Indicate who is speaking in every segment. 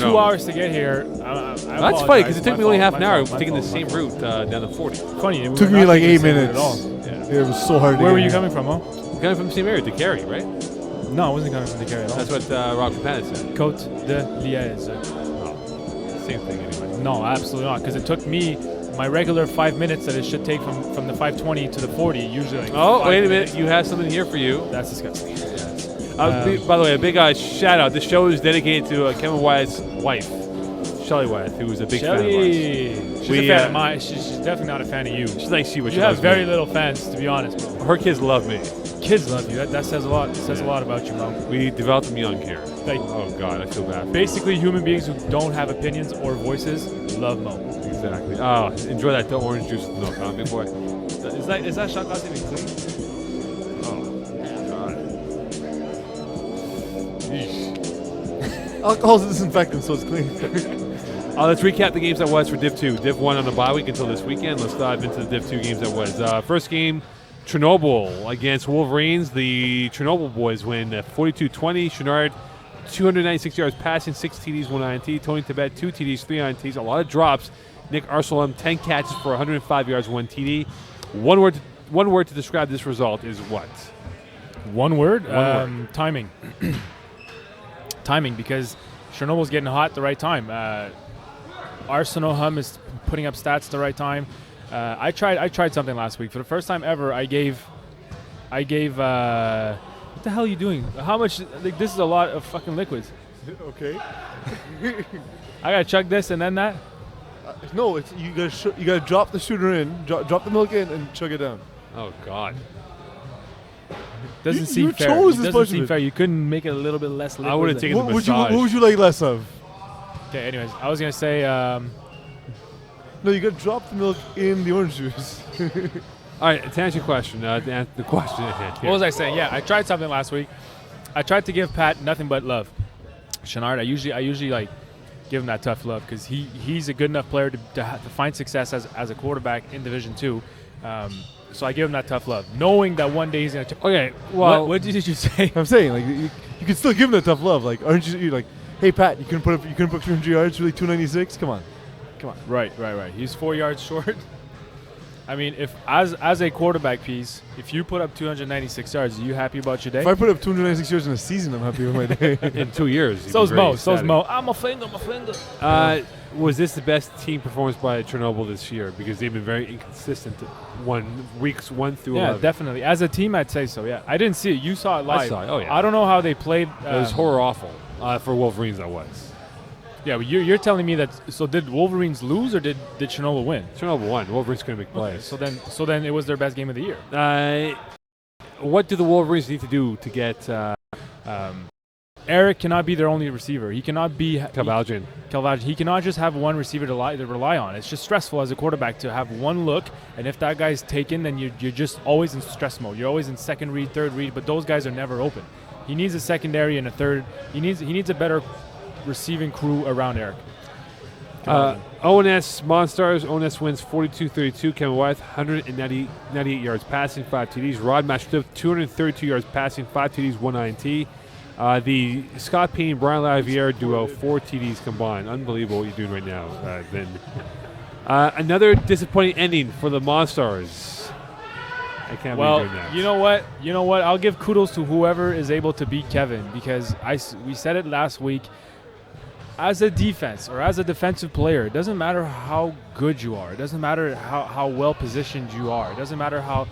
Speaker 1: 2 hours to get here.
Speaker 2: That's funny because it took me only half an hour taking the same route down the 40.
Speaker 1: Funny.
Speaker 3: It took me like 8 minutes.
Speaker 1: At all.
Speaker 3: Yeah, it was so hard to
Speaker 1: Where
Speaker 3: get
Speaker 1: were you
Speaker 3: here.
Speaker 1: coming from, Mo?
Speaker 2: Coming from the same area, DeCarry, right?
Speaker 1: No, I wasn't coming from the Carry at all.
Speaker 2: That's what Rob Campana said.
Speaker 1: Côte de Liège.
Speaker 2: Oh, same thing anyway.
Speaker 1: No, absolutely not. Because it took me my regular 5 minutes that it should take from the 520 to the 40. Usually. Like
Speaker 2: Oh,
Speaker 1: 5
Speaker 2: wait a
Speaker 1: minutes.
Speaker 2: minute. You have something here for you.
Speaker 1: That's disgusting.
Speaker 2: By the way, a big shout out. This show is dedicated to Kevin Wyatt's wife, Shelly Wyatt, who is a big fan of ours.
Speaker 1: She's a fan of mine. She's definitely not a fan of you.
Speaker 2: She's like she was.
Speaker 1: You have very little fans, to be honest, bro.
Speaker 2: Her kids love me.
Speaker 1: Kids love you. That says a lot. It says a lot about you, bro.
Speaker 2: We developed them young here.
Speaker 1: Like,
Speaker 2: Oh God, I feel bad.
Speaker 1: basically, human beings who don't have opinions or voices love Mo.
Speaker 2: Exactly. Oh, enjoy that orange juice with milk, huh, big boy? Is that shot glass even clean? Oh, God.
Speaker 3: Alcohol's a disinfectant, so it's clean.
Speaker 2: Let's recap the games that was for Div 2. Div 1 on the bye week until this weekend. Let's dive into the Div 2 games that was. First game, Chernobyl against Wolverines. The Chernobyl boys win 42-20. Chenard, 296 yards passing, 6 TDs, 1 INT. Tony Tibet, 2 TDs, 3 INTs. A lot of drops. Nick Arsalam, 10 catches for 105 yards, 1 TD. One word to describe this result is what?
Speaker 1: One word?
Speaker 2: One word.
Speaker 1: Timing. Timing, because Chernobyl's getting hot at the right time. Arsenal Hum is putting up stats at the right time. I tried something last week. For the first time ever, I gave what the hell are you doing? How much? Like, this is a lot of fucking liquids.
Speaker 3: Okay.
Speaker 1: I gotta chug this and then that.
Speaker 3: No, it's you gotta drop the shooter in, drop the milk in, and chug it down.
Speaker 2: Oh, God.
Speaker 1: Doesn't
Speaker 3: You
Speaker 1: seem fair.
Speaker 3: chose
Speaker 1: It
Speaker 3: this
Speaker 1: doesn't seem
Speaker 3: punishment.
Speaker 1: fair. You couldn't make it a little bit less liquid.
Speaker 2: I would've
Speaker 1: than-
Speaker 2: taken the
Speaker 3: What
Speaker 2: massage.
Speaker 3: would you like less of?
Speaker 1: Okay, anyways, I was gonna say.
Speaker 3: No, you gotta drop the milk in the orange juice.
Speaker 2: All right, to answer your question, the question at hand here.
Speaker 1: What was I saying? Yeah, I tried something last week. I tried to give Pat nothing but love. Chenard, I usually like give him that tough love because he's a good enough player to find success as a quarterback in Division 2. So I give him that tough love, knowing that one day he's gonna.
Speaker 2: Okay, well,
Speaker 1: What did you say?
Speaker 3: I'm saying, like, you can still give him that tough love. Like, aren't you like, hey Pat, you couldn't put 300 yards, really 296? Come on.
Speaker 1: Right. He's 4 yards short. I mean, if as a quarterback piece, if you put up 296 yards, are you happy about your day?
Speaker 3: If I put up 296 yards in a season, I'm happy with my day.
Speaker 2: in 2 years.
Speaker 1: So's Mo. I'm a finger.
Speaker 2: Was this the best team performance by Chernobyl this year? Because they've been very inconsistent. Weeks 1 through 11.
Speaker 1: Yeah, definitely. As a team, I'd say so. Yeah, I didn't see it. You saw it live.
Speaker 2: I saw it. Oh yeah.
Speaker 1: I don't know how they played.
Speaker 2: It was horror awful for Wolverines. That was.
Speaker 1: Yeah, but you're telling me that. So did Wolverines lose or did Chernobyl win?
Speaker 2: Chernobyl won. Wolverines couldn't make plays.
Speaker 1: So then it was their best game of the year.
Speaker 2: What do the Wolverines need to do to get
Speaker 1: Eric cannot be their only receiver. He cannot be
Speaker 2: Kavaljian?
Speaker 1: He cannot just have one receiver to rely on. It's just stressful as a quarterback to have one look, and if that guy's taken, then you're just always in stress mode. You're always in second read, third read, but those guys are never open. He needs a secondary and a third. He needs a better receiving crew around Eric.
Speaker 2: ONS Monstars. ONS wins 42-32. Kevin Wyeth, 198 yards passing, 5 TDs. Rod Mastrip, 232 yards passing, 5 TDs, 1 INT. The Scott Payne, Brian Laviere duo, 4 TDs combined. Unbelievable what you're doing right now, Vin. Another disappointing ending for the Monstars. I can't believe doing that.
Speaker 1: You know what? I'll give kudos to whoever is able to beat Kevin because we said it last week. As a defense or as a defensive player, it doesn't matter how good you are. It doesn't matter how well positioned you are. It doesn't matter how.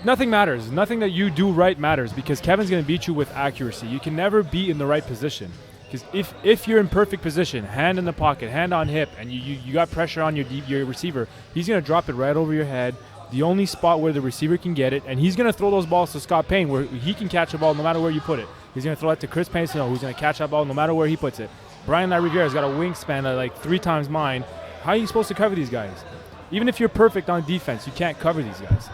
Speaker 1: Nothing matters. Nothing that you do right matters because Kevin's going to beat you with accuracy. You can never be in the right position because if you're in perfect position, hand in the pocket, hand on hip, and you got pressure on your receiver, he's going to drop it right over your head. The only spot where the receiver can get it, and he's going to throw those balls to Scott Payne where he can catch a ball no matter where you put it. He's going to throw it to Chris Payne, who's going to catch that ball no matter where he puts it. Brian Rivera's got a wingspan of like 3 times mine. How are you supposed to cover these guys? Even if you're perfect on defense, you can't cover these guys.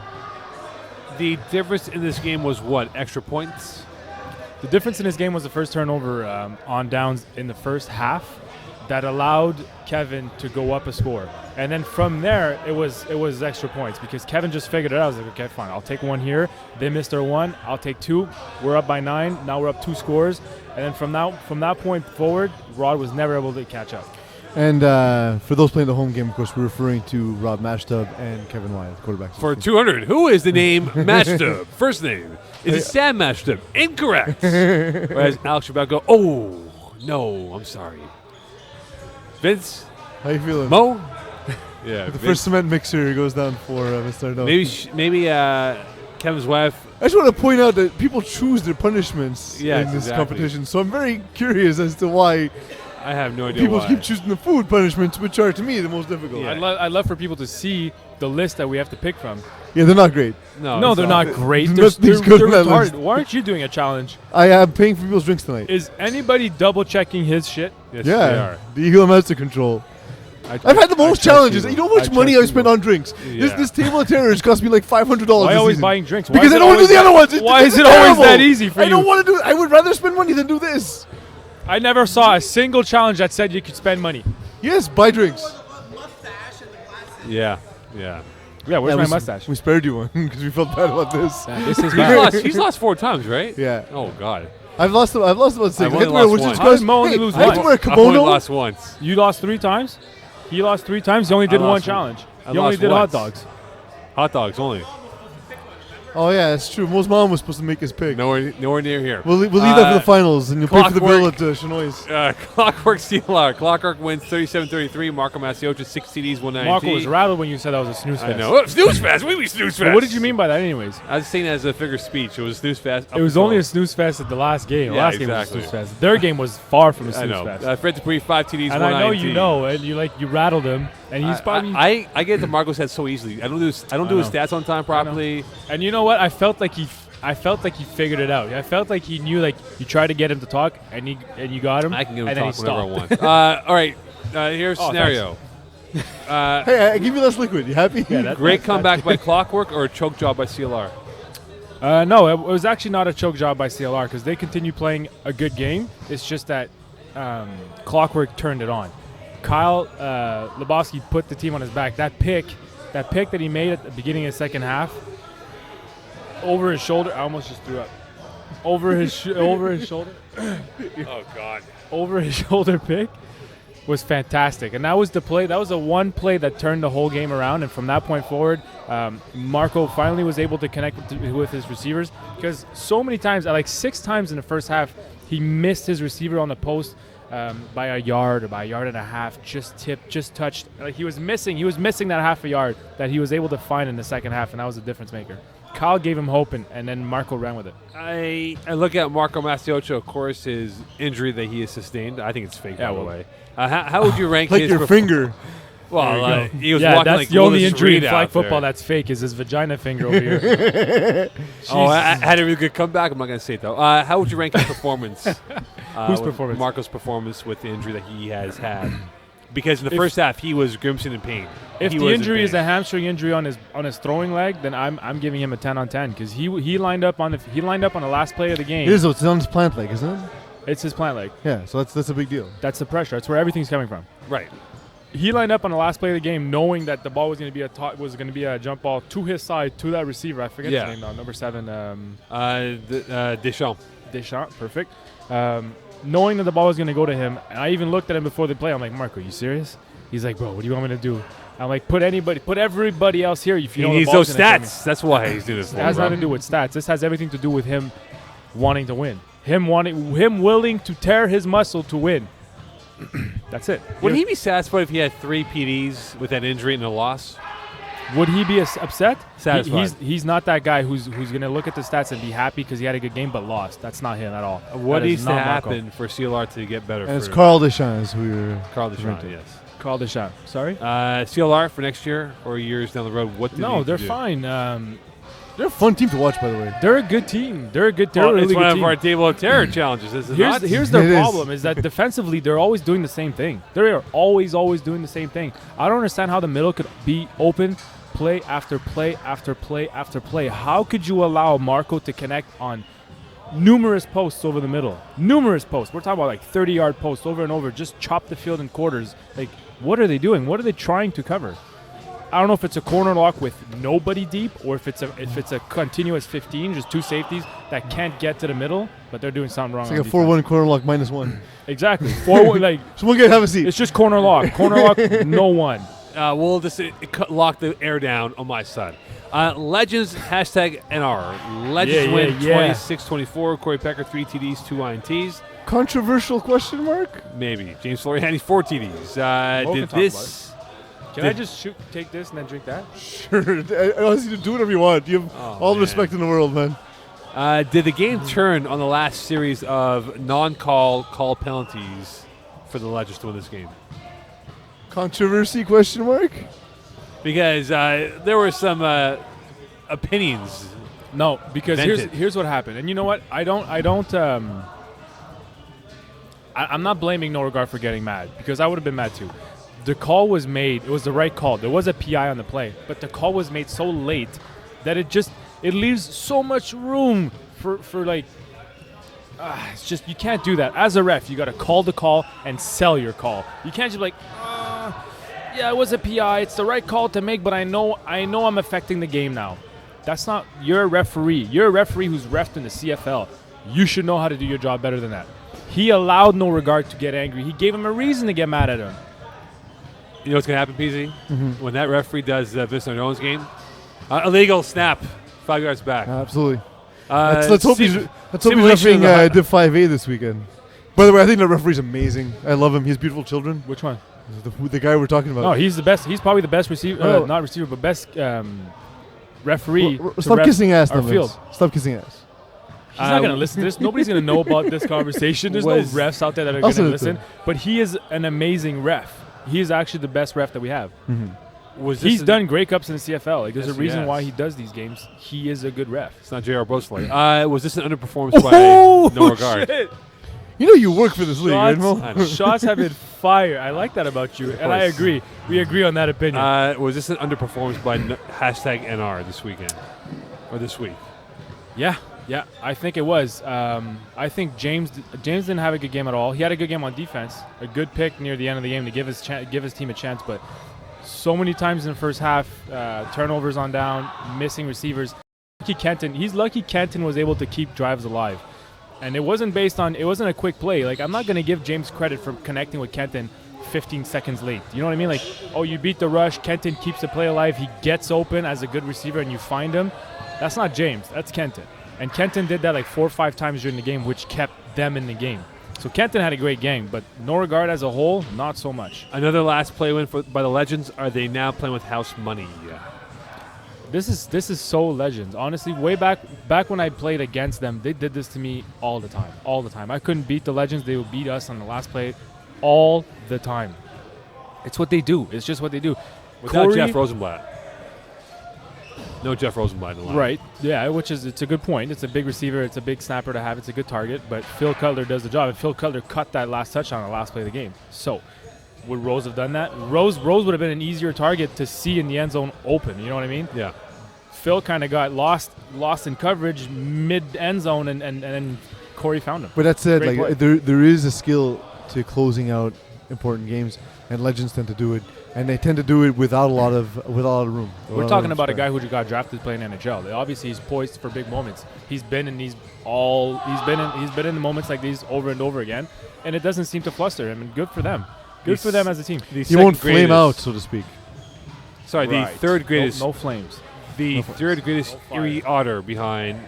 Speaker 2: The difference in this game was what? Extra points?
Speaker 1: The difference in this game was the first turnover on downs in the first half. that allowed Kevin to go up a score. And then from there, it was extra points because Kevin just figured it out. I was like, okay, fine, I'll take one here. They missed their one. I'll take two. We're up by 9. Now we're up 2 scores. And then from that point forward, Rod was never able to catch up.
Speaker 3: And for those playing the home game, of course, we're referring to Rob Mashtub and Kevin Wyatt, quarterbacks.
Speaker 2: For 200, who is the name Mashtub? First name. Is it Sam Mashtub? Incorrect. Whereas Alex Shabbat go, oh, no, I'm sorry. Vince?
Speaker 3: How you feeling?
Speaker 2: Mo? Yeah.
Speaker 3: The first cement mixer goes down for Mr. No.
Speaker 2: Maybe Kevin's wife.
Speaker 3: I just want to point out that people choose their punishments
Speaker 2: Yes,
Speaker 3: in this
Speaker 2: exactly.
Speaker 3: competition. So I'm very curious as to why
Speaker 2: I have no idea
Speaker 3: people
Speaker 2: why.
Speaker 3: keep choosing the food punishments, which are, to me, the most difficult.
Speaker 2: Yeah.
Speaker 1: I'd love for people to see the list that we have to pick from.
Speaker 3: Yeah, they're not great.
Speaker 1: No,
Speaker 2: it's
Speaker 1: they're not great.
Speaker 3: Nothing's
Speaker 1: They're
Speaker 3: good on that
Speaker 1: retarded.
Speaker 3: list.
Speaker 1: Why aren't you doing a challenge?
Speaker 3: I am paying for people's drinks tonight.
Speaker 1: Is anybody double checking his shit?
Speaker 2: Yes, they
Speaker 3: Yeah,
Speaker 2: are.
Speaker 3: the Eagle Master Control. I've had the most challenges. You know how much money I spent on drinks?
Speaker 2: Yeah.
Speaker 3: This table of terrors cost me like $500.
Speaker 1: Why
Speaker 3: this
Speaker 1: always
Speaker 3: season.
Speaker 1: buying drinks?
Speaker 3: Because
Speaker 1: Why
Speaker 3: I
Speaker 1: is
Speaker 3: don't want to do the other ones.
Speaker 1: Why
Speaker 3: It's
Speaker 1: is it always
Speaker 3: terrible.
Speaker 1: that easy for
Speaker 3: I
Speaker 1: you?
Speaker 3: don't want to do it. I would rather spend money than do this.
Speaker 1: I never saw a single challenge that said you could spend money.
Speaker 3: Yes, buy drinks.
Speaker 2: Yeah.
Speaker 1: Yeah, where's
Speaker 3: Yeah,
Speaker 1: my
Speaker 3: we
Speaker 1: mustache?
Speaker 3: We spared you one because we felt bad about this.
Speaker 1: This is
Speaker 2: He's lost 4 times, right?
Speaker 3: Yeah,
Speaker 2: Oh, God.
Speaker 3: I've lost about 6.
Speaker 2: I've
Speaker 3: I had
Speaker 2: only
Speaker 3: to wear,
Speaker 2: lost
Speaker 3: which
Speaker 2: one.
Speaker 3: is
Speaker 1: How does
Speaker 3: cause-
Speaker 1: Mo only
Speaker 3: hey,
Speaker 1: lose
Speaker 3: I had to
Speaker 1: once?
Speaker 3: wear a
Speaker 2: I've only
Speaker 3: kimono.
Speaker 2: lost once.
Speaker 1: You lost 3 times? He lost 3 times. He only did
Speaker 2: I
Speaker 1: one
Speaker 2: lost
Speaker 1: challenge.
Speaker 2: I
Speaker 1: He only
Speaker 2: lost
Speaker 1: did
Speaker 2: once.
Speaker 1: hot dogs.
Speaker 2: Hot dogs only.
Speaker 3: Oh yeah, that's true. Mo's mom was supposed to make his pick.
Speaker 2: Nowhere near here.
Speaker 3: We'll leave that for the finals, and you'll pay for the bill
Speaker 2: Clockwork.
Speaker 3: at Chenoy's.
Speaker 2: Clockwork CLR. Clockwork wins 37-33. Marco Masiocha 6 TDs, 190.
Speaker 1: Marco was rattled when you said that was a snooze
Speaker 2: I
Speaker 1: fest.
Speaker 2: know. Oh, snooze fest. We snooze fest.
Speaker 1: But what did you mean by that, anyways?
Speaker 2: I was saying that as a figure of speech. It was snooze fest.
Speaker 1: It was only a snooze fest at the last game. The
Speaker 2: Yeah,
Speaker 1: last game was a
Speaker 2: exactly.
Speaker 1: snooze fest. Their game was far from a
Speaker 2: I
Speaker 1: snooze
Speaker 2: know.
Speaker 1: fest.
Speaker 2: Fred Dupree 5 TDs,
Speaker 1: And I know
Speaker 2: 190.
Speaker 1: you know, and you rattled him, and he's probably.
Speaker 2: I get to Marco's head so easily. I don't do his
Speaker 1: know.
Speaker 2: stats on time properly.
Speaker 1: And you know what? I felt like he figured it out. I felt like he knew. Like you tried to get him to talk, and you got him.
Speaker 2: I can get him
Speaker 1: and
Speaker 2: to
Speaker 1: then
Speaker 2: talk
Speaker 1: he
Speaker 2: whenever
Speaker 1: stopped.
Speaker 2: I want. All right. Here's
Speaker 1: Oh,
Speaker 2: scenario.
Speaker 3: Hey, I give you less liquid. You happy?
Speaker 1: Yeah, that-
Speaker 2: Great comeback by Clockwork or a choke job by CLR?
Speaker 1: No, it was actually not a choke job by CLR because they continue playing a good game. It's just that Clockwork turned it on. Kyle Lebowski put the team on his back. That pick that he made at the beginning of the second half, over his shoulder. I almost just threw up. Over his shoulder.
Speaker 2: Oh, God.
Speaker 1: Over his shoulder pick was fantastic, and that was the play. That was the one play that turned the whole game around. And from that point forward, Marco finally was able to connect with his receivers because so many times, like 6 times in the first half, he missed his receiver on the post by a yard or by a yard and a half. Just tipped, just touched. Like he was missing that half a yard that he was able to find in the second half, and that was a difference maker. Kyle gave him hope, and then Marco ran with it.
Speaker 2: I look at Marco Masiocha, of course, his injury that he has sustained. I think it's fake,
Speaker 1: Yeah,
Speaker 2: by the
Speaker 1: well-
Speaker 2: way. How would you rank
Speaker 3: Like
Speaker 2: his
Speaker 3: your finger.
Speaker 2: Well, he was
Speaker 1: Yeah,
Speaker 2: walking
Speaker 1: that's
Speaker 2: like
Speaker 1: the only
Speaker 2: Willis
Speaker 1: injury in
Speaker 2: Reed
Speaker 1: flag
Speaker 2: out there.
Speaker 1: football that's fake is his vagina finger over here.
Speaker 2: Oh, I had a really good comeback. I'm not going to say it, though. How would you rank his performance?
Speaker 1: Whose
Speaker 2: with
Speaker 1: performance?
Speaker 2: Marco's performance with the injury that he has had. Because in the first half, he was grimacing in pain.
Speaker 1: If
Speaker 2: He
Speaker 1: the
Speaker 2: was in
Speaker 1: injury is
Speaker 2: pain.
Speaker 1: a hamstring injury on his throwing leg, then I'm giving him a 10 on 10 because he lined up on the last play of the game.
Speaker 3: It is, though. It's on his plant leg, isn't it?
Speaker 1: It's his plant leg.
Speaker 3: Yeah, so that's a big deal.
Speaker 1: That's the pressure. That's where everything's coming from.
Speaker 2: Right.
Speaker 1: He lined up on the last play of the game, knowing that the ball was going to be a jump ball to his side to that receiver. I forget
Speaker 2: Yeah.
Speaker 1: his name now. Number 7,
Speaker 2: Deschamps.
Speaker 1: Deschamps. Perfect. Knowing that the ball was going to go to him, and I even looked at him before the play. I'm like, Marco, you serious? He's like, bro, what do you want me to do? I'm like, put everybody else here. If you
Speaker 2: He
Speaker 1: know the
Speaker 2: needs
Speaker 1: ball's
Speaker 2: those
Speaker 1: gonna come in.
Speaker 2: stats. That's why he's doing this.
Speaker 1: It has nothing to do with stats. This has everything to do with him wanting to win. Him willing to tear his muscle to win. That's it.
Speaker 2: Would he be satisfied if he had 3 PDs with that injury and a loss?
Speaker 1: Would he be upset?
Speaker 2: Satisfied.
Speaker 1: He's not that guy who's going to look at the stats and be happy because he had a good game but lost. That's not him at all.
Speaker 2: What
Speaker 1: That is
Speaker 2: needs to
Speaker 1: not Marco.
Speaker 2: happen for CLR to get better?
Speaker 3: And it's
Speaker 2: for
Speaker 3: Carl Deschamps who you're
Speaker 2: Carl Deschamps,
Speaker 3: to.
Speaker 2: yes.
Speaker 1: Carl Deschamps. Sorry?
Speaker 2: CLR for next year or years down the road, what do they
Speaker 1: No,
Speaker 2: need
Speaker 1: they're
Speaker 2: to do?
Speaker 1: fine.
Speaker 3: They're a fun team to watch, by the way.
Speaker 1: They're a good team. They're a
Speaker 2: Well,
Speaker 1: really
Speaker 2: it's
Speaker 1: good
Speaker 2: one of
Speaker 1: team.
Speaker 2: our Table of Terror challenges, is it not?
Speaker 1: Here's their
Speaker 3: It is.
Speaker 1: problem is that defensively they're always doing the same thing. They are always doing the same thing. I don't understand how the middle could be open play after play after play after play. How could you allow Marco to connect on numerous posts over the middle. Numerous posts. We're talking about like 30-yard posts over and over. Just chop the field in quarters. Like, what are they doing? What are they trying to cover? I don't know if it's a corner lock with nobody deep or if it's a continuous 15, just two safeties that can't get to the middle, but they're doing something wrong.
Speaker 3: It's like a 4-1 corner lock -1.
Speaker 1: Exactly. 4-1, like
Speaker 3: Someone get have a seat.
Speaker 1: it's just corner lock. Corner lock, no one.
Speaker 2: We'll just lock the air down on my side. Legends, #NR. Legends
Speaker 1: Yeah,
Speaker 2: win
Speaker 1: yeah.
Speaker 2: 26-24. Corey Pecker, 3 TDs, 2 INTs.
Speaker 3: Controversial question mark?
Speaker 2: Maybe. James Floriani, 4 TDs.
Speaker 1: Mo can
Speaker 2: Did
Speaker 1: talk
Speaker 2: this...
Speaker 1: Can I just take this and then drink that?
Speaker 3: Sure. Honestly, do whatever you want. You have all the
Speaker 2: man.
Speaker 3: respect in the world, man.
Speaker 2: Did the game turn on the last series of call penalties for the Legends to win this game?
Speaker 3: Controversy question mark?
Speaker 2: Because there were some opinions.
Speaker 1: No, because
Speaker 2: Vented.
Speaker 1: here's what happened. And you know what? I'm not blaming No Regard for getting mad because I would have been mad too. The call was made. It was the right call. There was a PI on the play, but the call was made so late that it leaves so much room for like. It's just you can't do that. As a ref, you got to call the call and sell your call. You can't just be like, yeah, it was a PI. It's the right call to make, but I know I'm affecting the game now. That's not. You're a referee. You're a referee who's refed in the CFL. You should know how to do your job better than that. He allowed No Regard to get angry. He gave him a reason to get mad at him.
Speaker 2: You know what's going to happen, PZ? When that referee does Vince Nardone's game, illegal snap, 5 yards back.
Speaker 3: Absolutely. Let's hope he's
Speaker 2: simulation
Speaker 3: refereeing
Speaker 2: of the-
Speaker 3: Div 5A this weekend. By the way, I think the referee's amazing. I love him. He has beautiful children.
Speaker 1: Which one?
Speaker 3: The guy we're talking about.
Speaker 1: No, he's the best. He's probably the best receiver.
Speaker 3: Oh.
Speaker 1: Not receiver, but best referee. to
Speaker 3: Stop
Speaker 1: ref
Speaker 3: kissing ass,
Speaker 1: our
Speaker 3: now,
Speaker 1: field.
Speaker 3: Vince. Stop kissing ass.
Speaker 1: He's not going to listen to this. Nobody's going to know about this conversation. There's no refs out there that are going to
Speaker 3: send it to
Speaker 1: listen.
Speaker 3: him.
Speaker 1: But he is an amazing ref. He is actually the best ref that we have.
Speaker 2: Was this
Speaker 1: He's done Grey Cups in the CFL. Like, there's
Speaker 2: Yes,
Speaker 1: a
Speaker 2: he
Speaker 1: reason
Speaker 2: has.
Speaker 1: why he does these games. He is a good ref.
Speaker 2: It's not J.R. Bosley. Was this an underperformance by No Regard?
Speaker 1: Shit.
Speaker 3: You know you work for this league, right, Mo?
Speaker 1: Shots have been fired. I like that about you, and I
Speaker 2: course.
Speaker 1: agree. We agree on that opinion.
Speaker 2: Was this an underperformance by #NR this weekend? Or this week?
Speaker 1: Yeah, I think it was. I think James didn't have a good game at all. He had a good game on defense, a good pick near the end of the game to give his team a chance. But so many times in the first half, turnovers on down, missing receivers. He's lucky Kenton was able to keep drives alive, and it wasn't a quick play. Like, I'm not going to give James credit for connecting with Kenton 15 seconds late. You know what I mean? Like, oh, you beat the rush. Kenton keeps the play alive. He gets open as a good receiver, and you find him. That's not James. That's Kenton. And Kenton did that like 4 or 5 times during the game, which kept them in the game. So Kenton had a great game, but No Regard as a whole, not so much.
Speaker 2: Another last play win by the Legends. Are they now playing with house money?
Speaker 1: This is so Legends. Honestly, way back when I played against them, they did this to me all the time. I couldn't beat the Legends. They would beat us on the last play all the time. It's what they do. It's just what they do.
Speaker 2: Without
Speaker 1: Corey-
Speaker 2: Jeff Rosenblatt. No Jeff Rosenblatt in the line.
Speaker 1: Right. Yeah, it's a good point. It's a big receiver. It's a big snapper to have. It's a good target. But Phil Cutler does the job. And Phil Cutler cut that last touchdown on the last play of the game. So would Rose have done that? Rose would have been an easier target to see in the end zone open. You know what I mean?
Speaker 2: Yeah.
Speaker 1: Phil kind of got lost in coverage mid end zone, and then Corey found him.
Speaker 3: But that said,
Speaker 1: Great
Speaker 3: like there is a skill to closing out important games, and Legends tend to do it, and they tend to do it without a lot of room.
Speaker 1: We're talking about a guy who got drafted playing NHL. Obviously, he's poised for big moments. He's been in the moments like these over and over again, and it doesn't seem to fluster him. And good for them. Good for them as a team.
Speaker 3: He won't flame out, so to speak.
Speaker 2: Sorry, the third greatest.
Speaker 1: No flames.
Speaker 2: The third greatest Erie Otter behind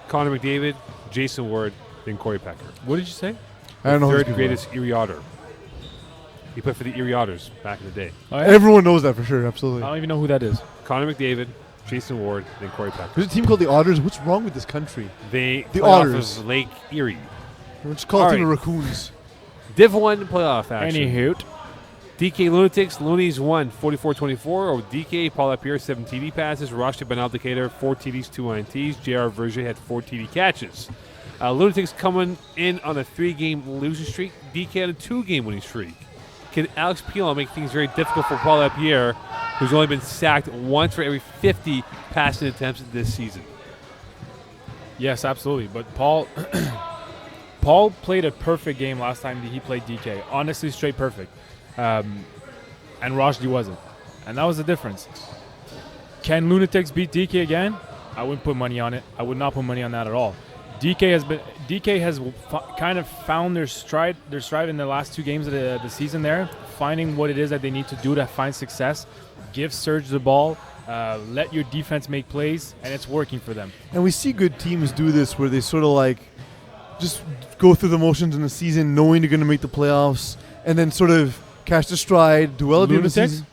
Speaker 2: Connor McDavid, Jason Ward, then Corey Pecker.
Speaker 1: What did you say?
Speaker 3: I don't know. who these
Speaker 2: Third
Speaker 3: people
Speaker 2: greatest Erie Otter. He played for the Erie Otters back in the day.
Speaker 1: Oh,
Speaker 3: are.
Speaker 1: yeah?
Speaker 3: Everyone knows that for sure. Absolutely.
Speaker 1: I don't even know who that is.
Speaker 2: Connor McDavid, Jason Ward, then Corey Pecker.
Speaker 3: There's a team called the Otters. What's wrong with this country?
Speaker 2: They
Speaker 3: The
Speaker 2: play off
Speaker 3: Otters.
Speaker 2: of Lake Erie.
Speaker 3: We're just called a team of
Speaker 2: Alright.
Speaker 3: raccoons.
Speaker 2: Div 1 playoff action.
Speaker 1: Any hoot?
Speaker 2: DK Lunatics, Loonies won 44-24 over DK, Paul Lapierre, 7 TD passes, Rashid Ben Decatur, 4 TDs, 2 INTs, JR Verger had 4 TD catches. Lunatics coming in on a 3-game losing streak, DK had a 2-game winning streak. Can Alex Pilon make things very difficult for Paul Lapierre, who's only been sacked once for every 50 passing attempts this season?
Speaker 1: Yes, absolutely. But Paul Paul played a perfect game last time that he played DK. Honestly, straight perfect. And Rajdi wasn't. And that was the difference. Can Lunatics beat DK again? I wouldn't put money on it. I would not put money on that at all. DK has kind of found their stride in the last 2 games of the season there, finding what it is that they need to do to find success. Give Serge the ball, let your defense make plays, and it's working for them.
Speaker 3: And we see good teams do this where they sort of like just go through the motions in the season knowing they're going to make the playoffs and then sort of catch the stride, do well at the end of the
Speaker 1: Lunatics?
Speaker 3: season.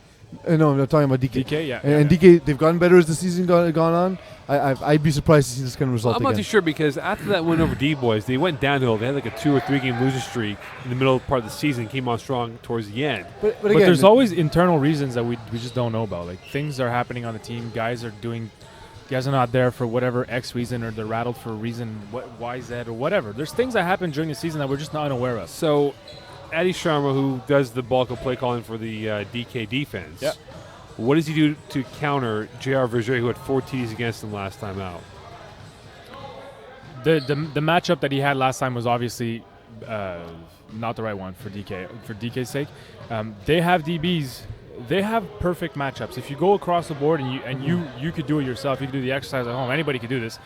Speaker 3: No, I'm not talking about DK.
Speaker 1: DK, yeah.
Speaker 3: And DK, they've gotten better as the season gone on. I'd be surprised to see this kind of result
Speaker 2: I'm not
Speaker 3: again.
Speaker 2: too sure because after that win over D-Boys, they went downhill. They had like a 2 or 3 game losing streak in the middle part of the season, came on strong towards the end.
Speaker 3: But
Speaker 1: But
Speaker 3: again,
Speaker 1: there's always internal reasons that we just don't know about. Like, things are happening on the team. Guys are not there for whatever X reason, or they're rattled for a reason, Y, Z, or whatever. There's things that happen during the season that we're just not unaware of.
Speaker 2: So, Adi Sharma, who does the bulk of play calling for the DK defense,
Speaker 1: Yep.
Speaker 2: what does he do to counter J.R. Verger, who had 4 TDs against him last time out?
Speaker 1: The matchup that he had last time was obviously not the right one for DK. For DK's sake, they have DBs. They have perfect matchups. If you go across the board and you could do it yourself, you could do the exercise at home. Anybody could do this.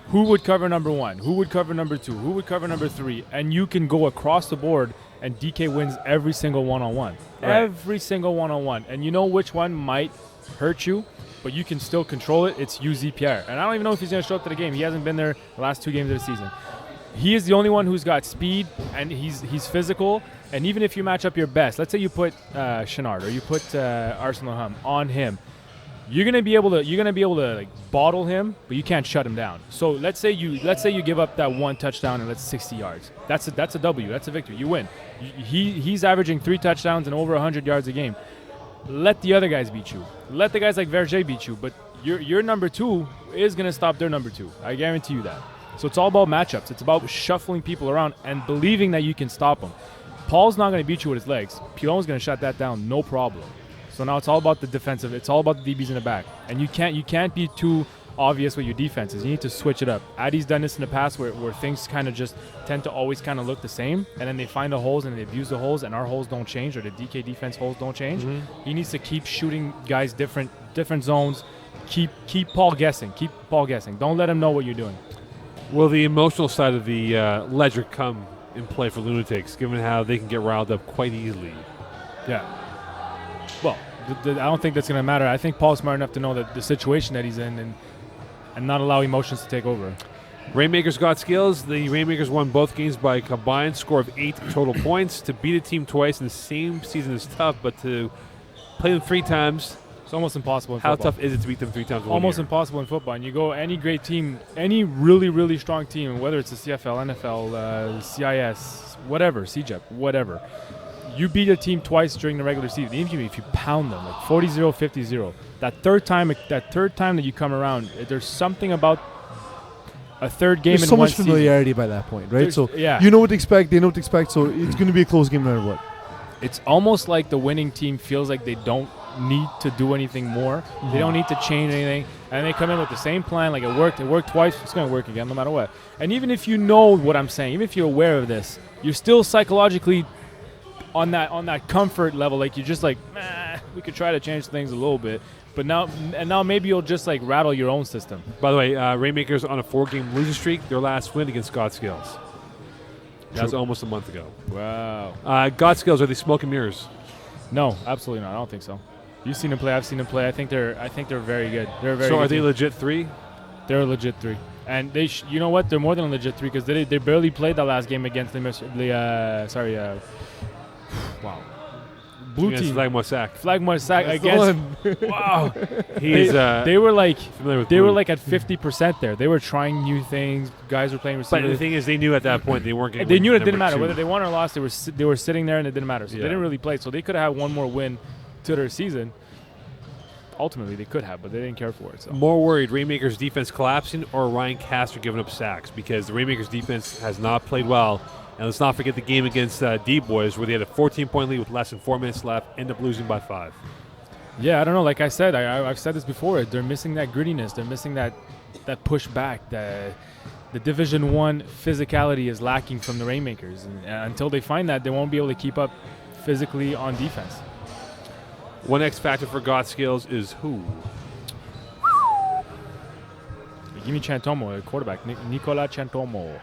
Speaker 1: Who would cover number 1? Who would cover number 2? Who would cover number 3? And you can go across the board, and DK wins every single one-on-one.
Speaker 2: Right.
Speaker 1: Every single one-on-one. And you know which one might hurt you, but you can still control it. It's UZ Pierre. And I don't even know if he's going to show up to the game. He hasn't been there the last 2 games of the season. He is the only one who's got speed, and he's physical. And even if you match up your best, let's say you put Chenard or you put Arsenal Hum on him, you're gonna be able to like bottle him, but you can't shut him down. So let's say you give up that 1 touchdown and that's 60 yards. That's a W. That's a victory. You win. He's averaging 3 touchdowns and over 100 yards a game. Let the other guys beat you. Let the guys like Verger beat you. But your number 2 is gonna stop their number 2. I guarantee you that. So it's all about matchups. It's about shuffling people around and believing that you can stop them. Paul's not going to beat you with his legs. Pilon's going to shut that down, no problem. So now it's all about the defensive. It's all about the DBs in the back. And you can't be too obvious with your defenses. You need to switch it up. Adi's done this in the past where things kind of just tend to always kind of look the same, and then they find the holes and they abuse the holes, and our holes don't change, or the DK defense holes don't change.
Speaker 2: Mm-hmm.
Speaker 1: He needs to keep shooting guys different zones. Keep Paul guessing. Keep Paul guessing. Don't let him know what you're doing.
Speaker 2: Will the emotional side of the ledger come in play for Lunatics, given how they can get riled up quite easily?
Speaker 1: Yeah. Well, I don't think that's going to matter. I think Paul's smart enough to know that the situation that he's in and not allow emotions to take over.
Speaker 2: Rainmakers got skills. The Rainmakers won both games by a combined score of 8 total points. To beat a team twice in the same season is tough, but to play them 3 times,
Speaker 1: it's almost impossible in
Speaker 2: how
Speaker 1: football.
Speaker 2: tough is it to beat them 3 times in 1
Speaker 1: Almost
Speaker 2: year?
Speaker 1: impossible in football. And you go any great team, any really, really strong team, whether it's the CFL, NFL, CIS, whatever, CJEP, whatever. You beat a team twice during the regular season, even if you pound them, like 40-0, 50-0. That third time that you come around, there's something about a third game
Speaker 3: there's
Speaker 1: in
Speaker 3: so
Speaker 1: one
Speaker 3: much familiarity by that point, right?
Speaker 1: There's-
Speaker 3: So
Speaker 1: yeah.
Speaker 3: you know what to expect, they know what to expect, so it's going to be a close game no matter what.
Speaker 1: It's almost like the winning team feels like they don't need to do anything more. They don't need to change anything. And they come in with the same plan, like it worked twice, it's going to work again no matter what. And even if you know what I'm saying, even if you're aware of this, you're still psychologically on that comfort level, like you're just like, we could try to change things a little bit. But now maybe you'll just like rattle your own system.
Speaker 2: By the way, Rainmakers on a 4-game losing streak. Their last win against Godskills. That was almost a month ago.
Speaker 1: Wow.
Speaker 2: Godskills, are they smoke and mirrors?
Speaker 1: No, absolutely not. I don't think so. You've seen them play. I've seen them play. I think they're very good. They're a very
Speaker 2: So
Speaker 1: good
Speaker 2: are they
Speaker 1: team.
Speaker 2: legit 3?
Speaker 1: They're a legit 3. And you know what? They're more than a legit 3 because they barely played that last game against wow. Blue
Speaker 2: Against
Speaker 1: team.
Speaker 2: Flag Mossack.
Speaker 1: Flagmore Sack
Speaker 3: That's the
Speaker 1: against.
Speaker 3: one.
Speaker 1: Wow.
Speaker 2: He's
Speaker 1: They were like
Speaker 2: familiar with
Speaker 1: they
Speaker 2: Blue.
Speaker 1: were like at 50% there. They were trying new things. Guys were playing
Speaker 2: But the
Speaker 1: receivers.
Speaker 2: thing is, they knew at that point they weren't getting.
Speaker 1: They knew it
Speaker 2: number
Speaker 1: didn't matter
Speaker 2: 2.
Speaker 1: whether they won or lost. They were sitting there and it didn't matter. So
Speaker 2: Yeah.
Speaker 1: they didn't really play. So they could have had one more win to their season. Ultimately, they could have, but they didn't care for it. So.
Speaker 2: More worried, Rainmakers defense collapsing or Ryan Castor giving up sacks, because the Rainmakers defense has not played well. And let's not forget the game against D-Boys where they had a 14-point lead with less than 4 minutes left, end up losing by 5.
Speaker 1: Yeah, I don't know. Like I said, I've said this before. They're missing that grittiness. They're missing that push back. the Division 1 physicality is lacking from the Rainmakers. And until they find that, they won't be able to keep up physically on defense.
Speaker 2: One X factor for God Skills is who?
Speaker 1: Give me Chantomo, a quarterback, Nicola Chantomo.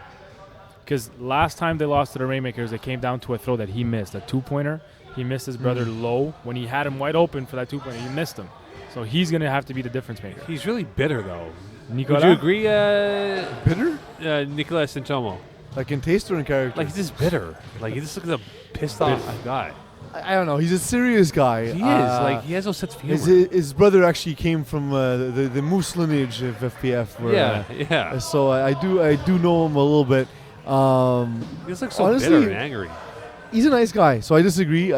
Speaker 1: Because last time they lost to the Rainmakers, it came down to a throw that he missed, a two-pointer. He missed his brother low. When he had him wide open for that two-pointer, he missed him. So he's going to have to be the difference maker.
Speaker 2: He's really bitter, though.
Speaker 1: Nicola?
Speaker 2: Would you agree,
Speaker 3: Bitter?
Speaker 2: Nicola Santomo?
Speaker 3: Like in taste or in character?
Speaker 2: Like, he's just bitter. Like, he just looks like a pissed off guy.
Speaker 3: I don't know. He's a serious guy.
Speaker 2: He is. Like, he has no sense of humor.
Speaker 3: His brother actually came from the Moose lineage of FPF. Where,
Speaker 2: yeah.
Speaker 3: So I do know him a little bit.
Speaker 2: He just looks so
Speaker 3: honestly,
Speaker 2: bitter and angry.
Speaker 3: He's a nice guy, so I disagree.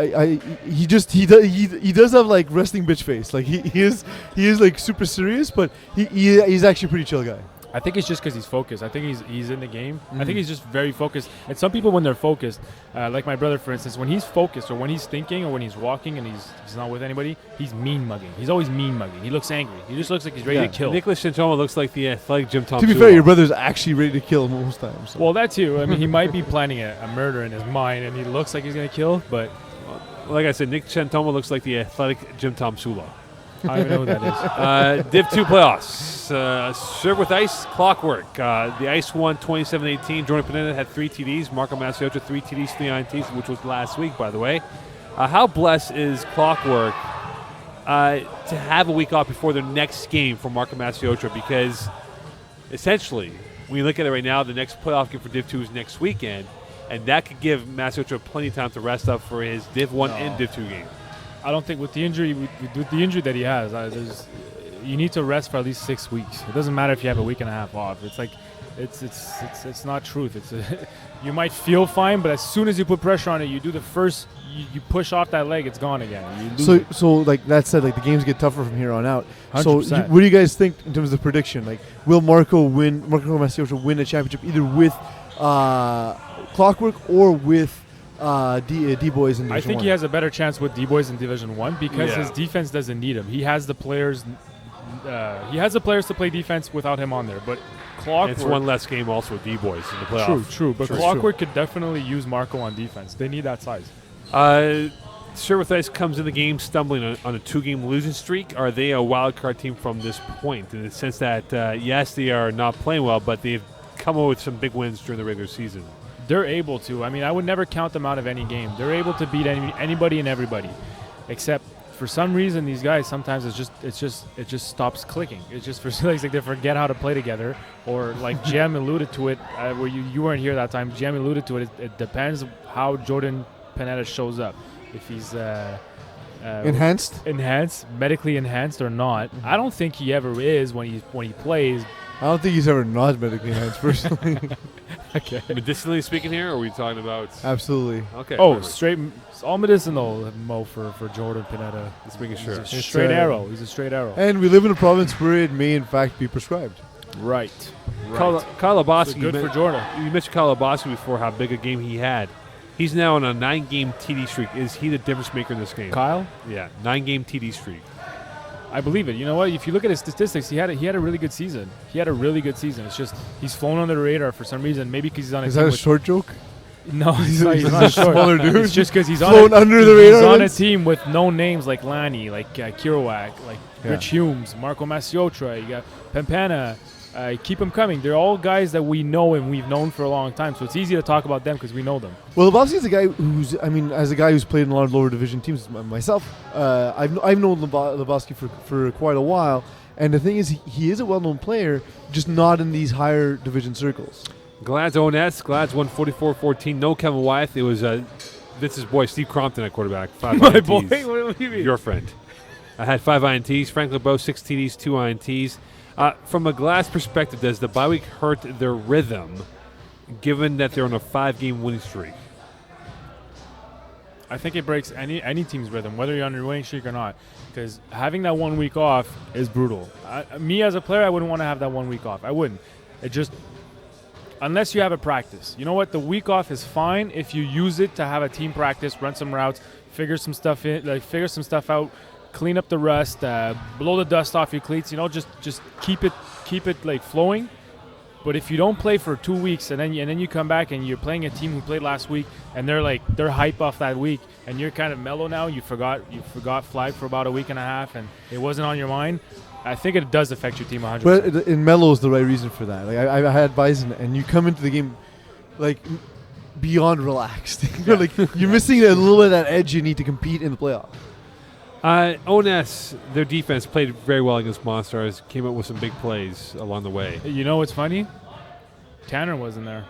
Speaker 3: He does have like resting bitch face. Like he is like super serious, but he's actually a pretty chill guy.
Speaker 1: I think it's just because he's focused. I think he's in the game. I think he's just very focused. And some people, when they're focused, like my brother, for instance, when he's focused or when he's thinking or when he's walking and he's not with anybody, he's mean mugging. He's always mean mugging. He looks angry. He just looks like he's ready to kill.
Speaker 2: Nicholas Santomo looks like the athletic Jim Tom.
Speaker 3: To be fair, your brother's actually ready to kill most times. So.
Speaker 1: Well, that too. I mean, he might be planning a murder in his mind, and he looks like he's going to kill, but...
Speaker 2: Like I said, Nick Santomo looks like the athletic Jim Tom Sula.
Speaker 1: I don't even know who that is.
Speaker 2: Div 2 playoffs. Serve with Ice, Clockwork. The Ice won 27-18. Jordan Pineda had 3 TDs. Marco Maciota 3 TDs, 3 INTs, which was last week, by the way. How blessed is Clockwork to have a week off before their next game for Marco Maciota? Because essentially, when you look at it right now, the next playoff game for Div 2 is next weekend, and that could give Maciota plenty of time to rest up for his Div 1 and Div 2 game.
Speaker 1: I don't think with the injury that he has, you need to rest for at least 6 weeks. It doesn't matter if you have a week and a half off. It's like it's not truth. You might feel fine, but as soon as you put pressure on it, you do the first, you push off that leg, it's gone again.
Speaker 3: So like that said, like the games get tougher from here on out.
Speaker 1: 100%.
Speaker 3: So what do you guys think in terms of prediction? Like, will Marco Maciota win a championship either with Clockwork or with D-Boys in Division 1?
Speaker 1: I think he has a better chance with D-Boys in Division 1 because his defense doesn't need him. He has the players. He has the players to play defense without him on there. But Clockwork.
Speaker 2: It's one less game also with D-Boys in the playoffs.
Speaker 1: True. But Clockwork could definitely use Marco on defense. They need that size.
Speaker 2: Serve with Ice comes in the game stumbling on a 2-game losing streak. Are they a wild card team from this point? In the sense that, yes, they are not playing well, but they've come up with some big wins during the regular season.
Speaker 1: They're able to. I mean, I would never count them out of any game. They're able to beat anybody and everybody, except for some reason these guys sometimes it just stops clicking. It's just like they forget how to play together, or like Jam alluded to it where you weren't here that time. Jam alluded to it. It depends how Jordan Pineda shows up. If he's enhanced, medically enhanced or not. I don't think he ever is when he plays.
Speaker 3: I don't think he's ever not medically enhanced personally.
Speaker 2: Okay. Medicinally speaking here, or are we talking about?
Speaker 3: Absolutely.
Speaker 2: Okay.
Speaker 1: Oh,
Speaker 2: perfect.
Speaker 1: straight. It's all medicinal, Mo, for Jordan Pineda.
Speaker 2: Just making sure.
Speaker 1: He's a straight arrow. He's a straight arrow.
Speaker 3: And we live in a province where it may in fact be prescribed.
Speaker 1: Right.
Speaker 2: Kyle Labosky.
Speaker 1: Good for Jordan.
Speaker 2: You mentioned Kyle Labosky before, how big a game he had. He's now on a 9-game TD streak. Is he the difference maker in this game?
Speaker 1: Kyle?
Speaker 2: Yeah, 9-game TD streak.
Speaker 1: I believe it. You know what? If you look at his statistics, he had a really good season. It's just he's flown under the radar for some reason. Maybe because he's on a
Speaker 3: Is
Speaker 1: team
Speaker 3: that a
Speaker 1: with
Speaker 3: short joke?
Speaker 1: No, he's not a short.
Speaker 3: Smaller dude.
Speaker 1: It's just because he's
Speaker 3: flown under the radar.
Speaker 1: He's on a team with known names like Lanny, like Kirouac, like Rich Humes, Marco Maciota. You got Pampana. Keep them coming. They're all guys that we know and we've known for a long time, so it's easy to talk about them because we know them.
Speaker 3: Well, Lebowski's a guy as a guy who's played in a lot of lower division teams myself, I've known Lebowski for quite a while, and the thing is, he is a well-known player, just not in these higher division circles.
Speaker 2: Glad's ONS. Glad's won 44-14. No Kevin Wyeth. It was Vince's boy, Steve Crompton at quarterback. 5
Speaker 1: My
Speaker 2: INTs.
Speaker 1: boy? What do you mean?
Speaker 2: Your friend. I had 5 INTs. Frank LeBeau, 6 TDs, 2 INTs. From a Glass perspective, does the bye week hurt their rhythm, given that they're on a 5-game winning streak?
Speaker 1: I think it breaks any team's rhythm, whether you're on a winning streak or not, because having that 1 week off is brutal. Me as a player, I wouldn't want to have that 1 week off. I wouldn't. It just, unless you have a practice. You know what? The week off is fine if you use it to have a team practice, run some routes, figure some stuff out. Clean up the rust, blow the dust off your cleats. You know, just keep it like flowing. But if you don't play for 2 weeks and then you come back and you're playing a team who played last week and they're hype off that week and you're kind of mellow now, you forgot flag for about a week and a half and it wasn't on your mind. I think it does affect your team 100%.
Speaker 3: But in Melo is the right reason for that. Like I had Bison, and you come into the game like beyond relaxed. Like you're missing a little bit of that edge you need to compete in the playoffs.
Speaker 2: ONS, their defense played very well against Monstars. Came up with some big plays along the way.
Speaker 1: You know what's funny? Tanner wasn't there.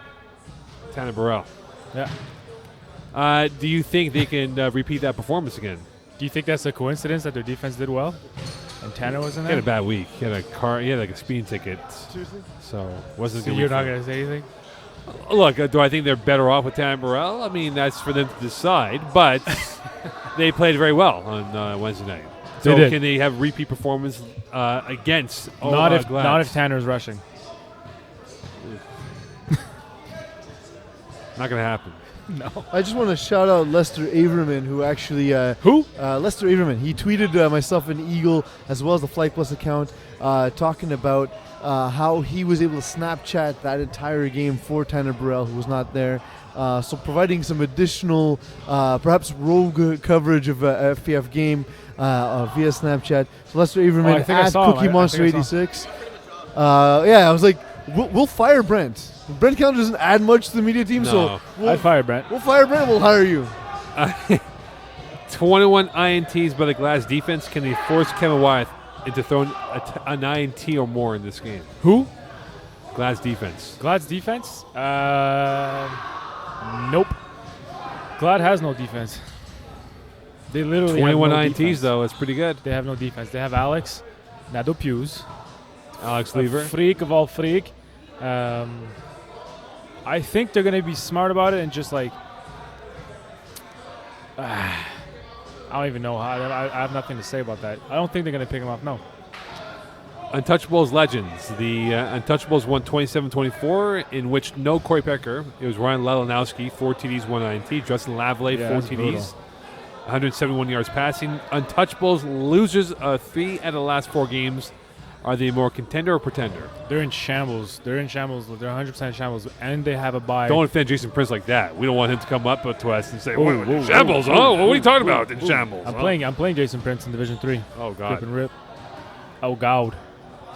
Speaker 2: Tanner Burrell.
Speaker 1: Yeah.
Speaker 2: Do you think they can repeat that performance again?
Speaker 1: Do you think that's a coincidence that their defense did well and Tanner wasn't
Speaker 2: He
Speaker 1: there?
Speaker 2: had a bad week. He had like a speeding ticket.
Speaker 3: Seriously?
Speaker 2: So wasn't.
Speaker 1: So
Speaker 2: good
Speaker 1: you're
Speaker 2: week
Speaker 1: not
Speaker 2: for him.
Speaker 1: going to say anything?
Speaker 2: Look, do I think they're better off with Tanner Burrell? I mean, that's for them to decide. But they played very well on Wednesday night.
Speaker 1: They
Speaker 2: So
Speaker 1: did.
Speaker 2: can they have repeat performance against?
Speaker 1: Not if
Speaker 2: Glads?
Speaker 1: Tanner's rushing.
Speaker 2: Not going to happen.
Speaker 1: No.
Speaker 3: I just want to shout out Lester Averman, who actually
Speaker 1: Who?
Speaker 3: Lester Averman. He tweeted myself and Eagle as well as the Flight Plus account talking about how he was able to Snapchat that entire game for Tanner Burrell, who was not there. So providing some additional, perhaps rogue coverage of a FPF game via Snapchat. So Lester Averman
Speaker 1: I think I
Speaker 3: at
Speaker 1: saw him.
Speaker 3: Cookie
Speaker 1: I
Speaker 3: Monster
Speaker 1: think I saw
Speaker 3: 86. Yeah, I was like, we'll fire Brent. Brent Counter doesn't add much to the media team, so
Speaker 2: No.
Speaker 3: we'll,
Speaker 1: I'd fire Brent.
Speaker 3: we'll fire Brent. We'll hire you.
Speaker 2: 21 INTs by the Glass defense. Can they force Kevin Wyeth into throwing an INT or more in this game?
Speaker 1: Who?
Speaker 2: Glass defense.
Speaker 1: Glad's defense? Nope. Glad has no defense. They literally
Speaker 2: 21
Speaker 1: have no
Speaker 2: INTs
Speaker 1: defense.
Speaker 2: though. That's pretty good.
Speaker 1: They have no defense. They have Alex, Nado Pews,
Speaker 2: Alex
Speaker 1: a
Speaker 2: Lever.
Speaker 1: freak of all freak. I think they're gonna be smart about it and just like I don't even know how. I have nothing to say about that. I don't think they're gonna pick him up. No.
Speaker 2: Untouchables Legends. The Untouchables won 27-24, in which no Corey Pecker. It was Ryan Lelanowski, 4 TDs, 1 INT. Justin Lavallee,
Speaker 1: Yeah,
Speaker 2: 4
Speaker 1: that's
Speaker 2: TDs,
Speaker 1: brutal.
Speaker 2: 171 yards passing. Untouchables losers 3 out of the last 4 games. Are they more contender or pretender?
Speaker 1: They're in shambles. They're in shambles. They're 100% in shambles, and they have a bye.
Speaker 2: Don't offend Jason Prince like that. We don't want him to come up to us and say,
Speaker 1: Whoa,
Speaker 2: "What,
Speaker 1: whoa,
Speaker 2: shambles,
Speaker 1: whoa,
Speaker 2: huh?
Speaker 1: whoa,
Speaker 2: What are you talking
Speaker 1: whoa,
Speaker 2: about in shambles?"
Speaker 1: I'm
Speaker 2: huh?"
Speaker 1: playing Jason Prince in Division 3.
Speaker 2: Oh,
Speaker 1: Rip
Speaker 2: God.
Speaker 1: and rip. Oh God.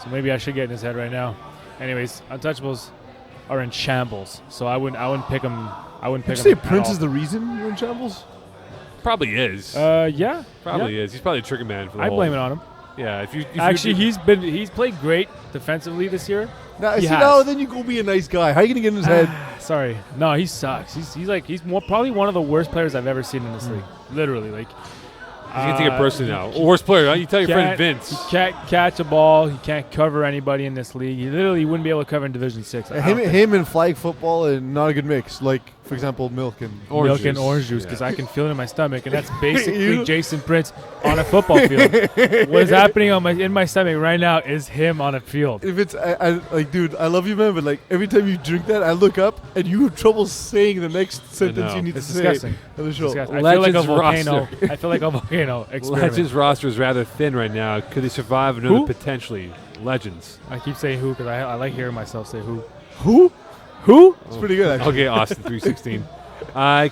Speaker 1: So maybe I should get in his head right now. Anyways, Untouchables are in shambles. So I wouldn't pick them. I wouldn't pick
Speaker 3: Did you
Speaker 1: them.
Speaker 3: say Prince is the reason you're in shambles?
Speaker 2: Probably is.
Speaker 1: Yeah.
Speaker 2: Probably
Speaker 1: yeah.
Speaker 2: is. He's probably a trigger man for the
Speaker 1: I
Speaker 2: whole.
Speaker 1: blame it on him.
Speaker 2: Yeah, if
Speaker 1: Actually,
Speaker 2: you,
Speaker 1: he's played great defensively this year.
Speaker 3: Now,
Speaker 1: He
Speaker 3: see,
Speaker 1: has.
Speaker 3: now then you go be a nice guy. How are you gonna get in his head?
Speaker 1: Sorry, no, he sucks. He's probably one of the worst players I've ever seen in this league. Literally, like.
Speaker 2: he's gonna take it personally now. Worst player, huh? You tell your friend Vince.
Speaker 1: He can't catch a ball. He can't cover anybody in this league. He literally wouldn't be able to cover in Division 6.
Speaker 3: Him and flag football and not a good mix. Like for example, milk and
Speaker 2: Orange
Speaker 1: milk and
Speaker 2: juice.
Speaker 1: orange juice
Speaker 2: Yeah.
Speaker 1: because I can feel it in my stomach, and that's basically
Speaker 3: You-
Speaker 1: Jason Prince on a football field. What is happening in my stomach right now is him on a field.
Speaker 3: if it's I like, dude, I love you, man, but like every time you drink that, I look up and you have trouble saying the next sentence
Speaker 2: know.
Speaker 3: you need
Speaker 1: It's
Speaker 3: to
Speaker 1: disgusting.
Speaker 3: say on the show.
Speaker 1: Disgusting. I feel like a
Speaker 2: Legends
Speaker 1: volcano.
Speaker 2: roster.
Speaker 1: I feel like a volcano experiment.
Speaker 2: Legends roster is rather thin right now. Could they survive another
Speaker 1: Who?
Speaker 2: potentially? Legends.
Speaker 1: I keep saying who because I like hearing myself say who.
Speaker 3: Who?
Speaker 1: Who?
Speaker 3: It's pretty good actually.
Speaker 2: Okay, Austin 316.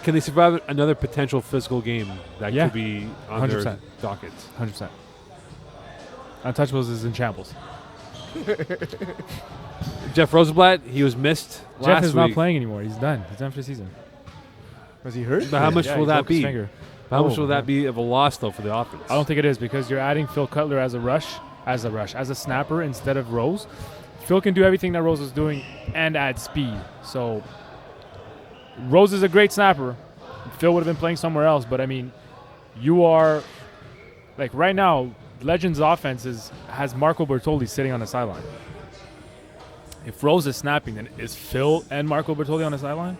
Speaker 2: Can they survive another potential physical game that
Speaker 1: Yeah.
Speaker 2: could be on
Speaker 1: 100%.
Speaker 2: their docket?
Speaker 1: 100%. Untouchables is in shambles.
Speaker 2: Jeff Rosenblatt, he was missed
Speaker 1: Jeff
Speaker 2: last
Speaker 1: is
Speaker 2: week.
Speaker 1: not playing anymore. He's done. He's done for the season.
Speaker 3: Was he hurt?
Speaker 2: But how much
Speaker 1: Yeah,
Speaker 2: will
Speaker 1: he
Speaker 2: that
Speaker 1: broke his
Speaker 2: be?
Speaker 1: finger.
Speaker 2: How much
Speaker 1: Oh,
Speaker 2: will that be of a loss though for the offense?
Speaker 1: I don't think it is because you're adding Phil Cutler as a snapper instead of Rose. Phil can do everything that Rose is doing and add speed. So Rose is a great snapper. Phil would have been playing somewhere else, but I mean, you are like right now. Legends offense has Marco Bertoldi sitting on the sideline. If Rose is snapping, then is Phil and Marco Bertoldi on the sideline?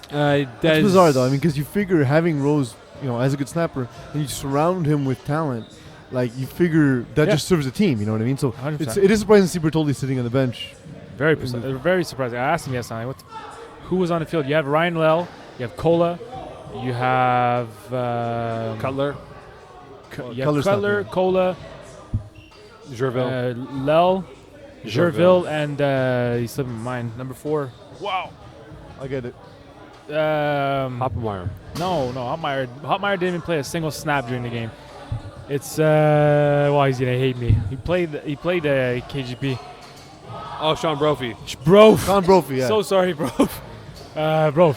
Speaker 3: That's bizarre though. I mean, because you figure having Rose, as a good snapper, and you surround him with talent, like you figure that
Speaker 1: Yeah.
Speaker 3: just serves a team. You know what I mean? So
Speaker 1: 100%.
Speaker 3: it is surprising to see Bertoldi sitting on the bench.
Speaker 1: Very surprising. I asked him yesterday, who was on the field? You have Ryan Lell, you have Cola, you have
Speaker 2: Cutler,
Speaker 1: You have
Speaker 3: Cutler's not
Speaker 1: Cutler,
Speaker 3: there.
Speaker 1: Cola,
Speaker 2: Gerville.
Speaker 1: Lell, Gerville and he's slipping my mind. Number 4. Wow.
Speaker 3: I get it.
Speaker 2: Hoppenmeyer.
Speaker 1: No, Hotmeyer didn't even play a single snap during the game. It's well, he's gonna hate me. He played KGP.
Speaker 2: Oh, Sean Brophy.
Speaker 1: Bro,
Speaker 3: Con Brophy, yeah.
Speaker 1: so sorry, bro. Bro,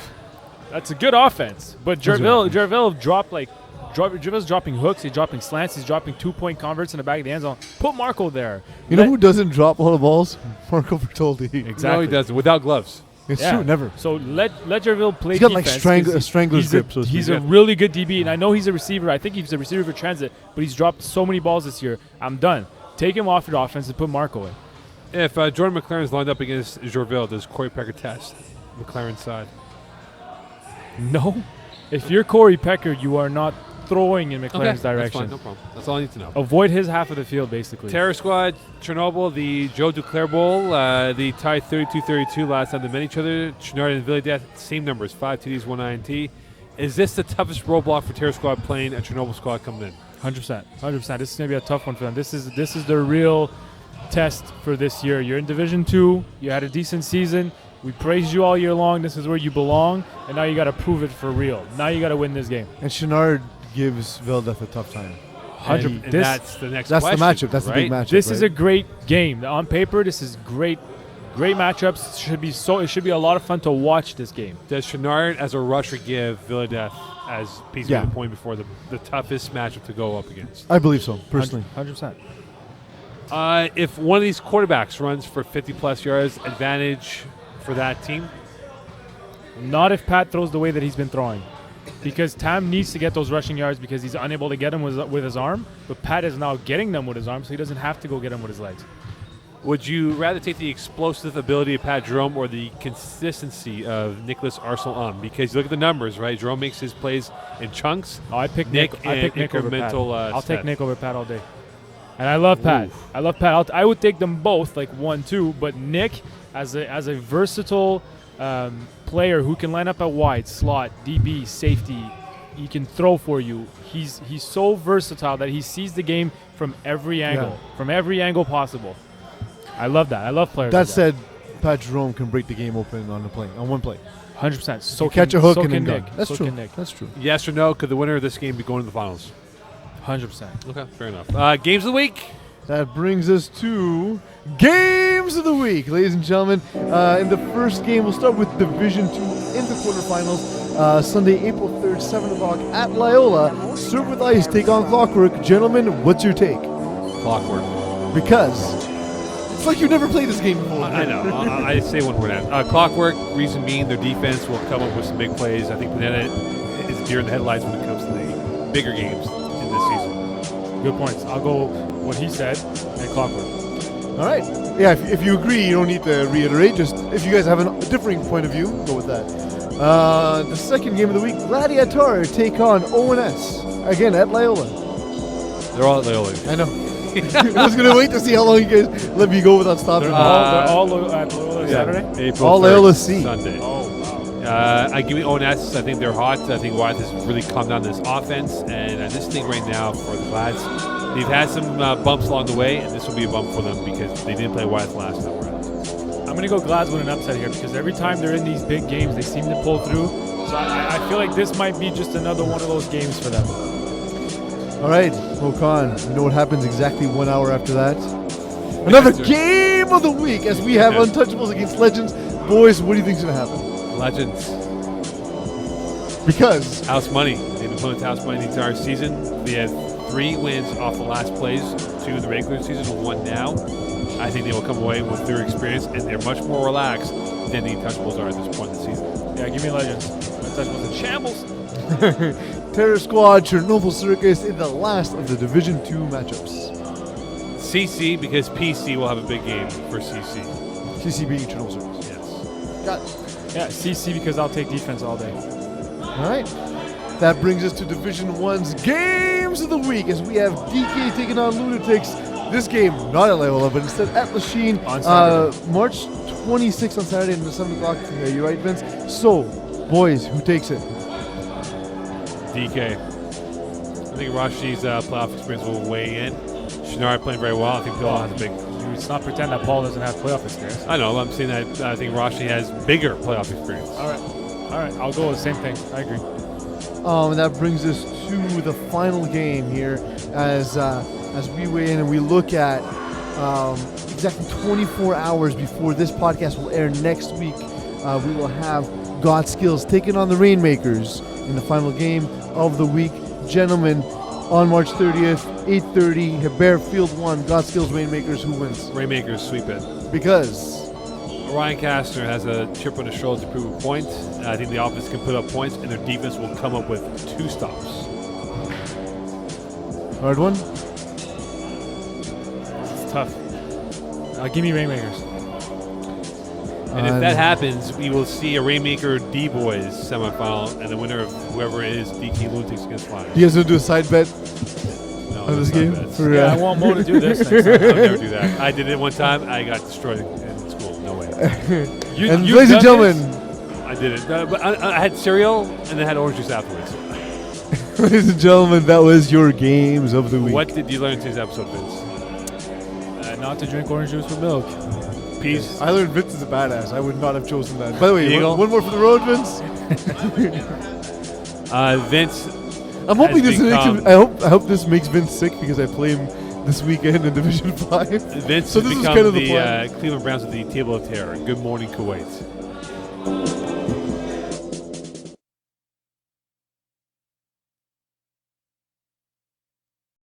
Speaker 1: that's a good offense. But Gerville Gerville's dropping hooks. He's dropping slants. He's dropping 2-point converts in the back of the end zone. Put Marco there.
Speaker 3: You know who doesn't drop all the balls? Marco Bertoldi.
Speaker 1: Exactly.
Speaker 2: No, he doesn't. Without gloves.
Speaker 3: It's
Speaker 1: Yeah.
Speaker 3: true, never.
Speaker 1: So let Gerville play
Speaker 3: He's got like
Speaker 1: defense, 'cause
Speaker 3: a strangler's
Speaker 1: he's
Speaker 3: grip. So to
Speaker 1: he's
Speaker 3: speak.
Speaker 1: a really good DB, and I know he's a receiver. I think he's a receiver for transit, but he's dropped so many balls this year. I'm done. Take him off your offense and put Marco in.
Speaker 2: If Jordan McLaren's lined up against Gerville, does Corey Pecker test McLaren's side?
Speaker 1: No. If you're Corey Pecker, you are not throwing in McLaren's
Speaker 2: That's
Speaker 1: direction.
Speaker 2: fine. No problem. That's all I need to know.
Speaker 1: Avoid his half of the field, basically.
Speaker 2: Terror Squad, Chernobyl, the Joe Duclair Bowl, the tie 32-32 last time they met each other. Chenard and Villiers, same numbers, 5 TDs, 1 INT. Is this the toughest roadblock for Terror Squad playing a Chernobyl squad coming in?
Speaker 1: 100%. 100%. This is going to be a tough one for them. This is the real test for this year. You're in Division 2. You had a decent season. We praised you all year long. This is where you belong. And now you got to prove it for real. Now you got to win this game.
Speaker 3: And Chenard gives Vildeth a tough time.
Speaker 1: 100.
Speaker 2: And that's the next
Speaker 3: That's the
Speaker 2: question,
Speaker 3: matchup. That's the
Speaker 2: right?
Speaker 3: big matchup.
Speaker 1: This is a
Speaker 3: right?
Speaker 1: great game. On paper, this is great matchups. It should be a lot of fun to watch this game.
Speaker 2: Does Chenard as a rusher give Villadeth as Pete's
Speaker 3: Yeah.
Speaker 2: made the point before the toughest matchup to go up against?
Speaker 3: I believe so, personally.
Speaker 1: 100%.
Speaker 2: If one of these quarterbacks runs for 50-plus yards, advantage for that team?
Speaker 1: Not if Pat throws the way that he's been throwing. Because Tam needs to get those rushing yards because he's unable to get them with his arm. But Pat is now getting them with his arm, so he doesn't have to go get them with his legs.
Speaker 2: Would you rather take the explosive ability of Pat Jerome or the consistency of Nicholas Arsenal? Because you look at the numbers, right? Jerome makes his plays in chunks.
Speaker 1: Oh, I pick
Speaker 2: Nick
Speaker 1: Nick. I pick
Speaker 2: and
Speaker 1: Nick over Pat.
Speaker 2: incremental,
Speaker 1: I'll take
Speaker 2: stats.
Speaker 1: Nick over Pat all day. And I love Pat.
Speaker 2: Oof.
Speaker 1: I love Pat. I would take them both, like 1-2. But Nick, as a versatile player who can line up at wide, slot, DB, safety, he can throw for you. He's so versatile that he sees the game from every angle, possible. I love that. I love players.
Speaker 3: That
Speaker 1: like
Speaker 3: said, Pat Jerome can break the game open on one play.
Speaker 1: 100%. So
Speaker 3: You catch a hook
Speaker 1: so
Speaker 3: and
Speaker 1: can
Speaker 3: then
Speaker 1: Nick.
Speaker 3: done. That's
Speaker 1: so
Speaker 3: true.
Speaker 1: Can Nick.
Speaker 3: That's true.
Speaker 2: Yes or no? Could the winner of this game be going to the finals?
Speaker 1: 100%.
Speaker 2: Okay, fair enough. Games of the week.
Speaker 3: That brings us to Games of the Week, ladies and gentlemen. In the first game, we'll start with Division 2 in the quarterfinals. Sunday, April 3rd, 7 o'clock at Loyola. Serve with Ice take on Clockwork. Gentlemen, what's your take?
Speaker 2: Clockwork.
Speaker 3: Because it's like you've never played this game before.
Speaker 2: I know. I say one word. Clockwork, reason being their defense will come up with some big plays. I think Banana is deer in the headlights when it comes to the bigger games in this season.
Speaker 1: Good points. I'll go what he said and Clockwork.
Speaker 3: All right. Yeah, if you agree, you don't need to reiterate. Just if you guys have a differing point of view, go with that. The second game of the week, Gladiator take on ONS. Again, at Loyola.
Speaker 2: They're all at Loyola.
Speaker 3: I know. I was going to wait to see how long you guys let me go without stopping.
Speaker 1: They're all at Loyola Saturday?
Speaker 2: April
Speaker 3: All
Speaker 2: 3rd,
Speaker 3: Loyola C.
Speaker 2: Sunday.
Speaker 1: Oh, wow.
Speaker 2: I give me ONS. I think they're hot. I think Wyeth has really calmed down this offense. And this thing right now for the Glads, they've had some bumps along the way, and this will be a bump for them because they didn't play Wyeth last time around.
Speaker 1: I'm going to go Glads with an upset here because every time they're in these big games, they seem to pull through. So I feel like this might be just another one of those games for them.
Speaker 3: All right, Mokan, you know what happens exactly 1 hour after that? Another game of the week as we have Untouchables against Legends. Boys, what do you think's going to happen?
Speaker 2: Legends.
Speaker 3: Because
Speaker 2: House money. They've been playing house money the entire season. They have 3 wins off the last plays, 2 in the regular season, 1 now. I think they will come away with their experience, and they're much more relaxed than the Untouchables are at this point in the season.
Speaker 1: Yeah, give me Legends. Untouchables in shambles.
Speaker 3: Terror Squad, Chernobyl Circus in the last of the Division 2 matchups.
Speaker 2: CC, because PC will have a big game for CC.
Speaker 3: CCB, Chernobyl Circus.
Speaker 2: Yes.
Speaker 3: Got it.
Speaker 1: Yeah, CC because I'll take defense all day.
Speaker 3: All right. That brings us to Division 1's Games of the Week as we have DK taking on Lunatics. This game, not at Loyola, but instead at Lachine.
Speaker 1: On Saturday.
Speaker 3: March 26th on Saturday at 7 o'clock. You're right, Vince. So, boys, who takes it?
Speaker 2: DK. I think Rashi's playoff experience will weigh in. Chenard playing very well. I think Bill has a big
Speaker 1: let's not pretend that Paul doesn't have playoff experience.
Speaker 2: I know. I'm saying that I think Roshni has bigger playoff experience.
Speaker 1: All right, I'll go with the same thing. I agree.
Speaker 3: And that brings us to the final game here, as we weigh in and we look at exactly 24 hours before this podcast will air next week. We will have Godskills taking on the Rainmakers in the final game of the week. Gentlemen, on March 30th, 8:30, Hebert Field 1, Godskills Rainmakers. Who wins?
Speaker 2: Rainmakers sweep it.
Speaker 3: Because
Speaker 2: Ryan Kastner has a chip on his shoulder to prove a point. I think the offense can put up points, and their defense will come up with 2 stops.
Speaker 3: hard one.
Speaker 1: It's tough. Give me Rainmakers.
Speaker 2: And if that happens, we will see a Rainmaker D-Boys semifinal, and the winner of whoever it is, DK Lunatics against Flyers.
Speaker 3: You guys want to do a side bet
Speaker 2: No,
Speaker 3: on this
Speaker 2: that's not
Speaker 3: game?
Speaker 2: bad.
Speaker 3: For,
Speaker 1: Yeah, I want Mo to do this next time.
Speaker 2: I'll never do that. I did it one time. I got destroyed in school. No way.
Speaker 3: and
Speaker 1: You've
Speaker 3: ladies and
Speaker 1: done
Speaker 3: gentlemen,
Speaker 2: I did it. But I had cereal and then had orange juice afterwards.
Speaker 3: ladies and gentlemen, that was your games of the week.
Speaker 2: What did you learn in today's episode, Vince?
Speaker 1: this. Not to drink orange juice with milk.
Speaker 2: Peace.
Speaker 3: I learned Vince is a badass. I would not have chosen that. By the way,
Speaker 2: Eagle.
Speaker 3: one more for the road, Vince.
Speaker 2: Vince.
Speaker 3: I'm hoping
Speaker 2: has
Speaker 3: this makes
Speaker 2: become-
Speaker 3: him, I hope this makes Vince sick because I play him this weekend in Division 5.
Speaker 2: Vince
Speaker 3: So
Speaker 2: has
Speaker 3: this is
Speaker 2: become
Speaker 3: kind of the
Speaker 2: the
Speaker 3: plan.
Speaker 2: Cleveland Browns of the Table of Terror. Good morning, Kuwait.